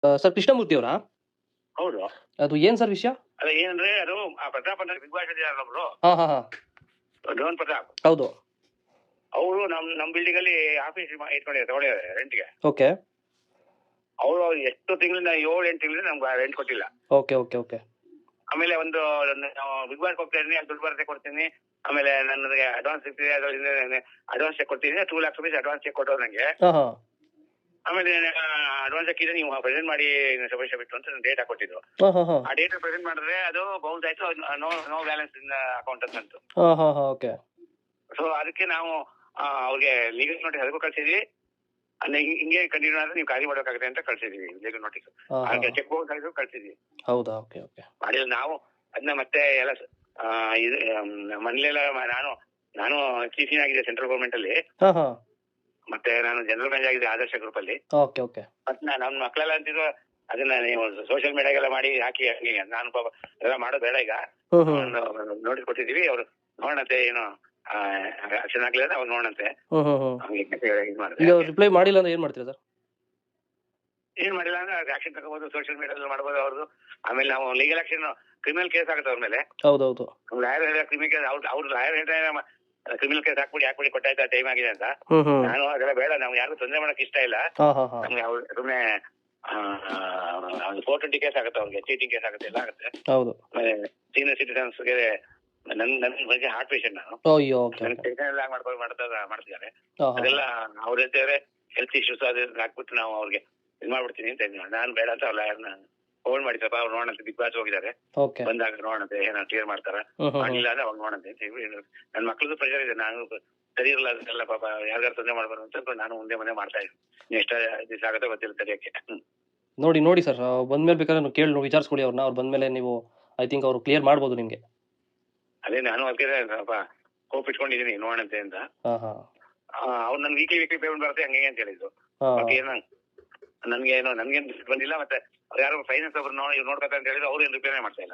Sir Krishnamurthy ಅವರಾ? ಹೌದು. ಅದು ಏನ್ ಸರ್ ವಿಷಯ? ಅದ ಏನಂದ್ರೆ ಅದು ಆ ಪ್ರತಾಪ್ ಅಂತ ಬಿಗ್ ಬಾಸ್ ಇದಾರಲ್ಲ ಒಬ್ರು, ಹಾ ಹಾ ಹಾ ಡ್ರೋನ್ ಪ್ರತಾಪ್. ಹೌದು. ಅವರು ನಮ್ ಬಿಲ್ಡಿಂಗ್ ಅಲ್ಲಿ ಆಫೀಸ್ ತಗೊಂಡಿದ್ದಾರೆ ರೆಂಟ್ಗೆ. ಓಕೆ ಅವರು ಎಷ್ಟು ತಿಂಗಳಿಂದ 7-8 ತಿಂಗಳಿಂದ ನಮ್ಗೆ ರೆಂಟ್ ಕೊಟ್ಟಿಲ್ಲ. Okay okay okay. ಆಮೇಲೆ ಒಂದು ಬಿಗ್ ಬಾಸ್ ಹೋಗ್ತಾ ಇದ್ದೀನಿ, ದುಡ್ಡು ಬರತ್ತೆ ಕೊಡ್ತೀನಿ, ಆಮೇಲೆ ನನಗೆ ಅಡ್ವಾನ್ಸ್ ಸಿಗ್ತಿದೆ, ಅಡ್ವಾನ್ಸ್ ಚೆಕ್ ಕೊಡ್ತೀನಿ, 2 ಲಕ್ಷ ರೂಪಾಯಿ ಅಡ್ವಾನ್ಸ್ ಚೆಕ್ ಕೊಟ್ಟವ್ರು ನಂಗೆ. ಹಾ ಹಾ ಆಮೇಲೆ ಅಡ್ವಾನ್ಸ್ ಹಾಕಿದ್ರೆ ನೀವು ಪ್ರೆಸೆಂಟ್ ಮಾಡಿ ಸಮಸ್ಯೆ ಬಿಟ್ಟು ಅಂತ ಡೇಟ್ ಹಾಕೊಟ್ಟಿದ್ರು. ಹಾ ಹಾ ಹಾ ಆ ಡೇಟ್ ಪ್ರೆಸೆಂಟ್ ಮಾಡಿದ್ರೆ ಅದು ಬೌನ್ಸ್ ಆಯ್ತು, ನೋ ಬ್ಯಾಲೆನ್ಸ್ ಇನ್ ಅಕೌಂಟ್ ಅಂತ. ಹಾ ಹಾ ಹಾ ಓಕೆ. ಸೊ ಅದಕ್ಕೆ ನಾವು ಅವ್ರಿಗೆ ಲೀಗಲ್ ನೋಟಿಸ್ ಅದಕ್ಕೂ ಕಳ್ಸಿದ್ವಿ. ಹಿಂಗೆ ಕಂಟಿನ್ಯೂ ಆದ್ರೆ ನೀವು ಖಾಲಿ ಮಾಡೋಕ್ಕಾಗುತ್ತೆ ಅಂತ ಕಳ್ಸಿದ್ವಿ ಲೀಗಲ್ ನೋಟಿಸ್. ಚೆಕ್ ಬೌನ್ಸ್ ಆಗಿದ್ರು ಕಳ್ಸಿದ್ವಿ. ಹೌದಾ? Okay okay. ಮಾಡಿಲ್ಲ ನಾವು ಅದನ್ನ ಮತ್ತೆ ಎಲ್ಲ ಮನೇಲೆಲ್ಲ ನಾನು ಚೀಫ್ ಆಗಿದೆ ಸೆಂಟ್ರಲ್ ಗೌರ್ಮೆಂಟ್ ಅಲ್ಲಿ. ಹಾ ಹಾ ಮತ್ತೆ ನಾನು ಜನರಲ್ ಮ್ಯಾನೇಜರ್ ಆಗಿದೆ ಆದರ್ಶ ಗ್ರೂಪ್ ಅಲ್ಲಿ. Okay okay. ಮತ್ತೆ ನಮ್ಮ ಮಕ್ಕಳೆಲ್ಲ ಅಂತಿದ್ರು ಅದನ್ನ ನೀವು ಸೋಷಿಯಲ್ ಮೀಡಿಯಾಗೆಲ್ಲ ಮಾಡಿ ಹಾಕಿ ಹಂಗೆ. ನಾನು ಪಾಪ ಎಲ್ಲ ಮಾಡೋದು ಬೇಡ, ಈಗ ನೋಟಿಸ್ ಕೊಟ್ಟಿದೀವಿ, ಅವ್ರು ನೋಡಂತೆ ಏನು ಆಕ್ಷನ್ ಆಗ್ಲಿಲ್ಲ, ಅವ್ರು ನೋಡಂತೆ ಈಗ ರಿಪ್ಲೈ ಮಾಡಿಲ್ಲ ಅಂದ್ರೆ ಏನ್ ಮಾಡ್ತೀರಾ ಸರ್? ಏನ್ ಮಾಡಿಲ್ಲ ಅಂದ್ರೆ ಆಕ್ಷನ್ ತಗೋಬಹುದು, ಸೋಷಿಯಲ್ ಮೀಡಿಯಾದಲ್ಲಿ ಮಾಡಬಹುದು ಅವ್ರದ್ದು. ಆಮೇಲೆ ನಾವು ಲೀಗಲ್ ಆಕ್ಷನ್, ಕ್ರಿಮಿನಲ್ ಕೇಸ್ ಆಗುತ್ತೆ ಅವ್ರ ಮೇಲೆ. ಹೌದೌದು. ಲಾಯರ್ ಕ್ರಿಮಿನಲ್ ಕೇಸ್, ಅವ್ರ ಲಾಯರ್ ಕ್ರಿಮಿನಲ್ ಕೇಸ್ ಹಾಕ್ಬಿಡಿ ಕೊಟ್ಟಾಯ್ತಾ ಟೈಮ್ ಆಗಿದೆ ಅಂತ. ನಾನು ಅದೆಲ್ಲ ಬೇಡ, ನಮ್ಗೆ ಯಾರು ತೊಂದರೆ ಮಾಡಕ್ ಇಷ್ಟ ಇಲ್ಲ. ನಮ್ಗೆ ಸುಮ್ಮನೆ 420 ಕೇಸ್ ಆಗುತ್ತೆ, ಅವ್ರಿಗೆ ಚೀಟಿಂಗ್ ಕೇಸ್ ಆಗುತ್ತೆ, ಎಲ್ಲ ಆಗುತ್ತೆ. ಹೌದು. ಸೀನಿಯರ್ ಸಿಟಿಸನ್ಸ್ಗೆ ನನ್ ಬಗ್ಗೆ ಹಾರ್ಟ್ ಪೇಷಂಟ್ ನಾನು, ಮಾಡ್ತಿದ್ದಾರೆ. ಅದೆಲ್ಲ ಅವ್ರ ಹೇಳ್ತಿದ್ರೆ ಹೆಲ್ತ್ ಇಶ್ಯೂಸ್ ಅದು ಹಾಕ್ಬಿಟ್ಟು ನಾವು ಅವ್ರಿಗೆ ಇದ್ ಮಾಡ್ಬಿಡ್ತೀನಿ ಅಂತ ಇದ್ದೀನಿ. ನಾನು ಬೇಡ ಅಂತ ಅವ್ರ ಲಾಯರ್ನ ಫೋನ್ ಮಾಡಿ ಸ್ವಲ್ಪ ಅವ್ರು ನೋಡಂತೆ, ಬಿಗ್ ಬಾಸ್ ಹೋಗಿದ್ದಾರೆ, ಬಂದಾಗ ನೋಡಂತೆ ಏನ ಕ್ಲಿಯರ್ ಮಾಡ್ತಾರ, ಮಾಡಿಲ್ಲ ಅಂದ್ರೆ ಅವಾಗ ನೋಡಂತೆ ಅಂತ ಹೇಳಿ. ನನ್ ಮಕ್ಳದ್ದು ಪ್ರೆಷರ್ ಇದೆ, ನಾನು ಸರಿ ಇರಲ್ಲ ಅದನ್ನೆಲ್ಲ, ಪಾಪ ಯಾರ್ಯಾರು ತೊಂದರೆ ಮಾಡ್ಬಾರ್ದು ಅಂತ ನಾನು ಮುಂದೆ ಮಾಡ್ತಾ ಇದ್ದೀನಿ. ಎಷ್ಟ ದಿವಸ ಆಗುತ್ತೆ ಗೊತ್ತಿಲ್ಲ ತಡೆಯಕ್ಕೆ. ನೋಡಿ ಸರ್, ಬಂದ್ಮೇಲೆ ಬೇಕಾದ್ರೆ ಕೇಳಿ ವಿಚಾರಿಸ್ಕೊಡಿ ಅವ್ರನ್ನ. ಅವ್ರು ಬಂದ್ಮೇಲೆ ನೀವು ಐ ಥಿಂಕ್ ಅವ್ರು ಕ್ಲಿಯರ್ ಮಾಡ್ಬೋದು ನಿಮ್ಗೆ. ಅದೇ ನಾನು ಅದಕ್ಕೆ ಸ್ವಲ್ಪ ಹೋಪ್ ಇಟ್ಕೊಂಡಿದ್ದೀನಿ ನೋಡಂತೆ ಅಂತ. ಅವ್ರು ನನ್ ವೀಕ್ಲಿ ಪೇಮೆಂಟ್ ಬರುತ್ತೆ ಹಂಗೆ ಅಂತ ಹೇಳಿದ್ರು. ನನ್ಗೇನು ಬಂದಿಲ್ಲ. ಮತ್ತೆ ಅವ್ರು ಯಾರು ಫೈನಾನ್ಸ್ ಒಬ್ರು ನೋಡ್ಬೇಕು ಅಂತ ಹೇಳಿದ್ರು, ಅವ್ರು ಏನು ರಿಪೇರ್ ಮಾಡ್ತಾ ಇಲ್ಲ.